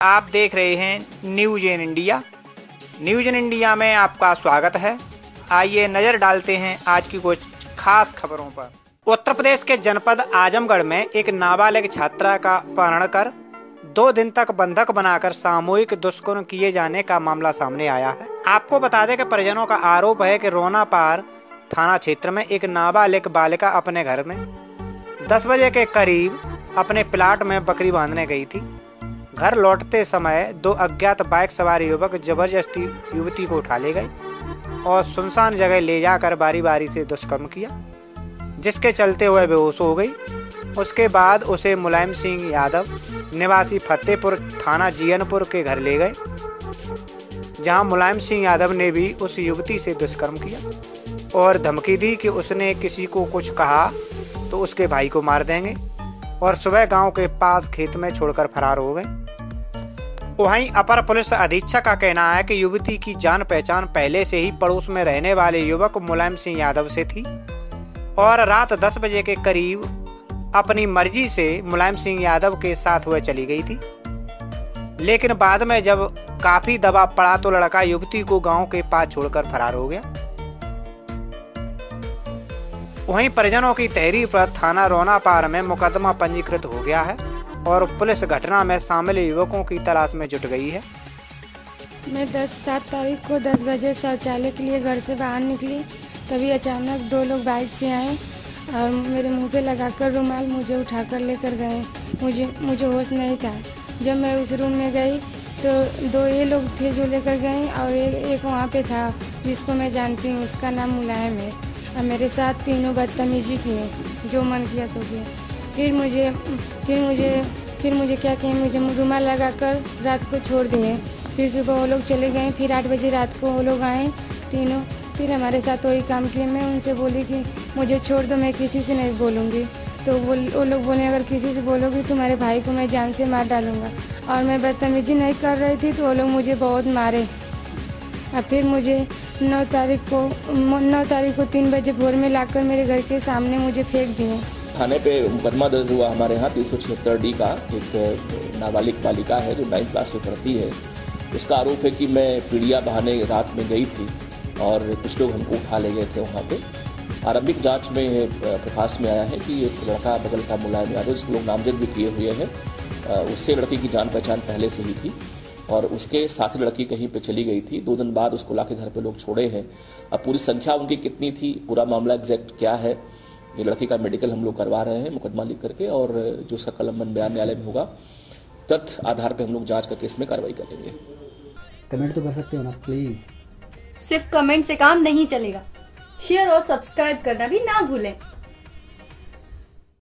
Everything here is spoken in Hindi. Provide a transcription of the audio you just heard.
आप देख रहे हैं news in India. News in India में आपका स्वागत है। आइए नजर डालते हैं आज की कुछ खास खबरों पर। उत्तर प्रदेश के जनपद आजमगढ़ में एक नाबालिग छात्रा का अपहरण कर 2 दिन तक बंधक बनाकर सामूहिक दुष्कर्म किए जाने का मामला सामने आया है। आपको बता दें कि परिजनों का आरोप है कि रोनापार थाना क्षेत्र में एक नाबालिग बालिका अपने घर में 10 बजे के करीब अपने प्लाट में बकरी बांधने गई थी। घर लौटते समय 2 अज्ञात बाइक सवार युवक जबरदस्ती युवती को उठा ले गए और सुनसान जगह ले जाकर बारी बारी से दुष्कर्म किया, जिसके चलते हुए बेहोश हो गई। उसके बाद उसे मुलायम सिंह यादव निवासी फतेहपुर थाना जीयनपुर के घर ले गए, जहां मुलायम सिंह यादव ने भी उस युवती से दुष्कर्म किया और धमकी दी कि उसने किसी को कुछ कहा तो उसके भाई को मार देंगे और सुबह गांव के पास खेत में छोड़कर फरार हो गए। वहीं अपर पुलिस अधीक्षक का कहना है कि युवती की जान पहचान पहले से ही पड़ोस में रहने वाले युवक मुलायम सिंह यादव से थी और रात 10 बजे के करीब अपनी मर्जी से मुलायम सिंह यादव के साथ वह चली गई थी। लेकिन बाद में जब काफी दबाव पड़ा तो लड़का युवती को गांव के पास छोड़कर फरार हो गया। वहीं परिजनों की तहरीर पर थाना रोनापार में मुकदमा पंजीकृत हो गया है और पुलिस घटना में शामिल युवकों की तलाश में जुट गई है। मैं 7 तारीख को 10 बजे शौचालय के लिए घर से बाहर निकली, तभी अचानक 2 लोग बाइक से आए और मेरे मुंह पे लगाकर रुमाल मुझे उठाकर लेकर गए। मुझे होश नहीं था। जब मैं उस रूम में गई तो 2 ये लोग थे जो लेकर गए और एक वहाँ पे था जिसको मैं जानती हूँ, उसका नाम मुलायम है। और मेरे साथ तीनों बदतमीजी किए, जो मन किया तो किया। फिर मुझे क्या कहें, मुझे रुमाल लगाकर रात को छोड़ दिए। फिर सुबह वो लोग चले गए। फिर 8 बजे रात को वो लोग आए तीनों, फिर हमारे साथ वही काम किए। मैं उनसे बोली कि मुझे छोड़ दो, मैं किसी से नहीं बोलूँगी। तो वो लोग बोले अगर किसी से बोलोगी तुम्हारे भाई को मैं जान से मार डालूँगा। और मैं बदतमीजी नहीं कर रही थी तो वो लोग मुझे बहुत मारे। और फिर मुझे 9 तारीख को 3 बजे भोर में लाकर मेरे घर के सामने मुझे फेंक दिए। थाने पे मुकदमा दर्ज हुआ हमारे यहाँ 376 डी का। एक नाबालिग बालिका है जो 9th क्लास में पढ़ती है। उसका आरोप है कि मैं पीड़िया बहाने रात में गई थी और कुछ लोग हमको उठा ले गए थे वहाँ पे। आरंभिक जांच में प्रकाश में आया है कि एक लड़का बगल का मुलायम यादव, जिसको लोग नामजद भी किए हुए हैं, उससे लड़की की जान पहचान पहले से ही थी और उसके साथ लड़की कहीं पे चली गई थी। 2 दिन बाद उसको लाके घर पे लोग छोड़े हैं। अब पूरी संख्या उनकी कितनी थी, पूरा मामला एग्जैक्ट क्या है, ये लड़की का मेडिकल हम लोग करवा रहे हैं मुकदमा लिख करके, और जो उसका कलमबंद बयान न्यायालय में होगा तथ्य आधार पे हम लोग जांच करके इसमें कार्रवाई करेंगे। कमेंट तो कर सकते हो ना प्लीज। सिर्फ कमेंट से काम नहीं चलेगा, शेयर और सब्सक्राइब करना भी ना भूलें।